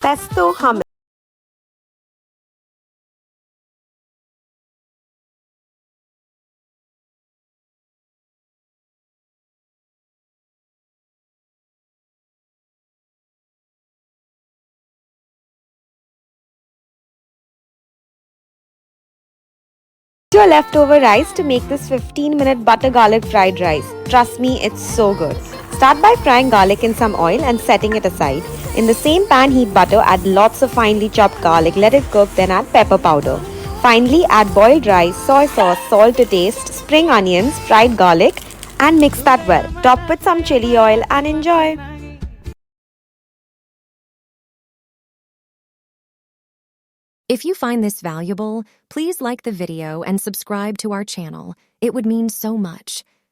Pesto hummus. Your leftover rice to make this 15-minute butter garlic fried rice. Trust me, it's so good. Start by frying garlic in some oil and setting it aside. In the same pan, heat butter, add lots of finely chopped garlic, let it cook, then add pepper powder. Finally, add boiled rice, soy sauce, salt to taste, spring onions, fried garlic, and mix that well. Top with some chili oil and enjoy. If you find this valuable, please like the video and subscribe to our channel. It would mean so much.